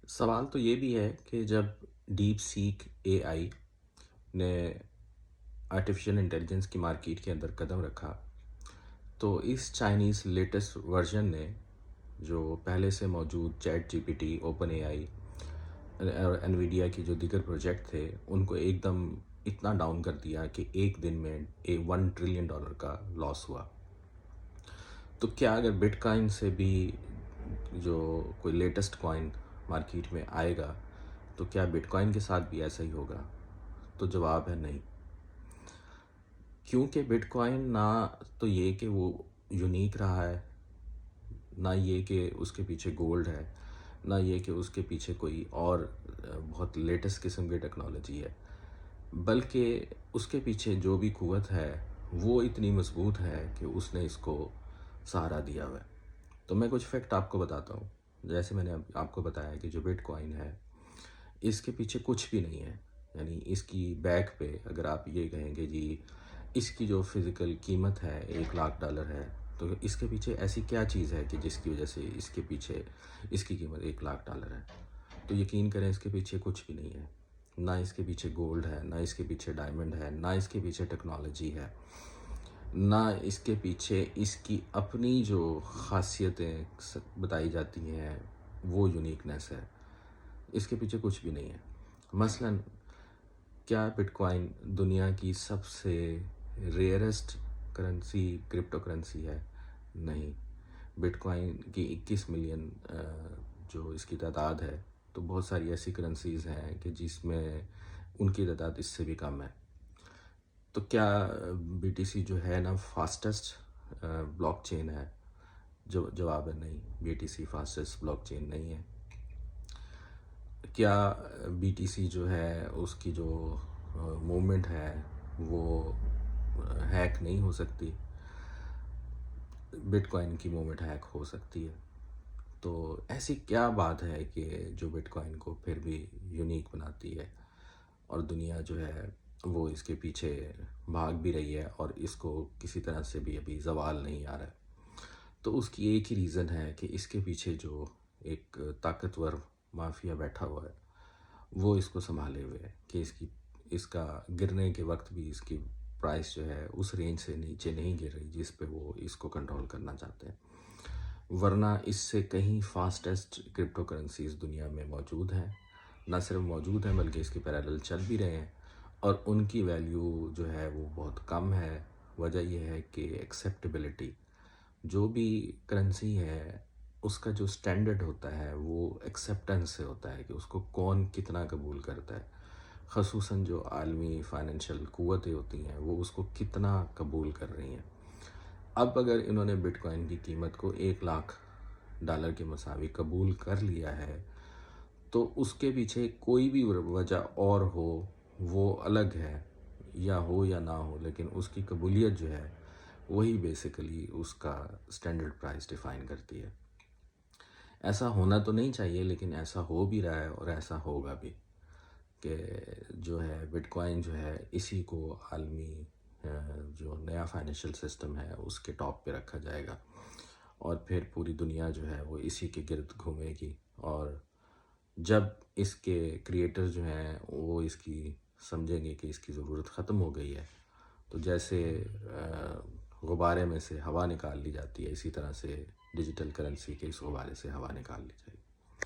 سوال تو یہ بھی ہے کہ جب ڈیپ سیک اے آئی نے آرٹیفیشل انٹیلیجنس کی مارکیٹ کے اندر قدم رکھا تو اس چائنیز لیٹسٹ ورژن نے جو پہلے سے موجود Chat G P T, Open A I اور انویڈیا کی جو دیگر پروجیکٹ تھے ان کو ایک دم اتنا ڈاؤن کر دیا کہ ایک دن میں $1 ٹریلین کا لاس ہوا۔ تو کیا اگر بٹ کوائن سے بھی جو کوئی لیٹسٹ کوائن مارکیٹ میں آئے گا تو کیا بٹ کوائن کے ساتھ بھی ایسا ہی ہوگا؟ تو جواب ہے نہیں، کیونکہ بٹ کوائن نہ تو یہ کہ وہ یونیک رہا ہے، نہ یہ کہ اس کے پیچھے گولڈ ہے، نہ یہ کہ اس کے پیچھے کوئی اور بہت لیٹسٹ قسم کی ٹیکنالوجی ہے، بلکہ اس کے پیچھے جو بھی قوت ہے وہ اتنی مضبوط ہے کہ اس نے اس کو سہارا دیا ہوا ہے۔ تو میں کچھ فیکٹ آپ کو بتاتا ہوں۔ جیسے میں نے آپ کو بتایا کہ جو بٹ کوائن ہے اس کے پیچھے کچھ بھی نہیں ہے، یعنی اس کی بیک پہ اگر آپ یہ کہیں کہ جی اس کی جو فزیکل قیمت ہے $1,00,000 ہے، تو اس کے پیچھے ایسی کیا چیز ہے کہ جس کی وجہ سے اس کے پیچھے اس کی قیمت $1,00,000 ہے؟ تو یقین کریں اس کے پیچھے کچھ بھی نہیں ہے، نہ اس کے پیچھے گولڈ ہے، نہ اس کے پیچھے ڈائمنڈ ہے، نہ اس کے پیچھے ٹیکنالوجی ہے، نہ اس کے پیچھے اس کی اپنی جو خاصیتیں بتائی جاتی ہیں وہ یونیکنیس ہے۔ اس کے پیچھے کچھ بھی نہیں ہے۔ مثلا کیا بٹ کوائن دنیا کی سب سے ریئرسٹ کرنسی کرپٹو کرنسی ہے؟ نہیں۔ بٹ کوائن کی 21 ملین جو اس کی تعداد ہے، تو بہت ساری ایسی کرنسیز ہیں کہ جس میں ان کی تعداد اس سے بھی کم ہے۔ تو کیا بی ٹی سی جو ہے نا فاسٹسٹ بلاک چین ہے؟ جواب ہے نہیں، B T C fastest blockchain نہیں ہے۔ کیا بی ٹی سی جو ہے اس کی جو موومنٹ ہے وہ ہیک نہیں ہو سکتی؟ بٹ کوائن کی موومنٹ ہیک ہو سکتی ہے۔ تو ایسی کیا بات ہے کہ جو بٹ کوائن کو پھر بھی یونیک بناتی ہے اور دنیا جو ہے وہ اس کے پیچھے بھاگ بھی رہی ہے اور اس کو کسی طرح سے بھی ابھی زوال نہیں آ رہا ہے؟ تو اس کی ایک ہی ریزن ہے کہ اس کے پیچھے جو ایک طاقتور مافیا بیٹھا ہوا ہے وہ اس کو سنبھالے ہوئے ہے کہ اس کا گرنے کے وقت بھی اس کی پرائس جو ہے اس رینج سے نیچے نہیں گر رہی جس پہ وہ اس کو کنٹرول کرنا چاہتے ہیں، ورنہ اس سے کہیں فاسٹسٹ کرپٹو کرنسیز دنیا میں موجود ہیں، نہ صرف موجود ہیں بلکہ اس کے پیرالل چل بھی رہے ہیں، اور ان کی ویلیو جو ہے وہ بہت کم ہے۔ وجہ یہ ہے کہ ایکسیپٹیبلٹی، جو بھی کرنسی ہے اس کا جو سٹینڈرڈ ہوتا ہے وہ ایکسیپٹنس سے ہوتا ہے کہ اس کو کون کتنا قبول کرتا ہے، خصوصاً جو عالمی فائنینشیل قوتیں ہوتی ہیں وہ اس کو کتنا قبول کر رہی ہیں۔ اب اگر انہوں نے بٹ کوائن کی قیمت کو $1,00,000 کے مساوی قبول کر لیا ہے تو اس کے پیچھے کوئی بھی وجہ اور ہو وہ الگ ہے، یا ہو یا نہ ہو، لیکن اس کی قبولیت جو ہے وہی بیسیکلی اس کا سٹینڈرڈ پرائس ڈیفائن کرتی ہے۔ ایسا ہونا تو نہیں چاہیے لیکن ایسا ہو بھی رہا ہے اور ایسا ہوگا بھی کہ جو ہے بٹ کوائن جو ہے اسی کو عالمی جو نیا فائنینشیل سسٹم ہے اس کے ٹاپ پہ رکھا جائے گا، اور پھر پوری دنیا جو ہے وہ اسی کے گرد گھومے گی، اور جب اس کے کریٹر جو ہیں وہ اس کی سمجھیں گے کہ اس کی ضرورت ختم ہو گئی ہے، تو جیسے غبارے میں سے ہوا نکال لی جاتی ہے اسی طرح سے ڈیجیٹل کرنسی کے اس غبارے سے ہوا نکال لی جائے گی۔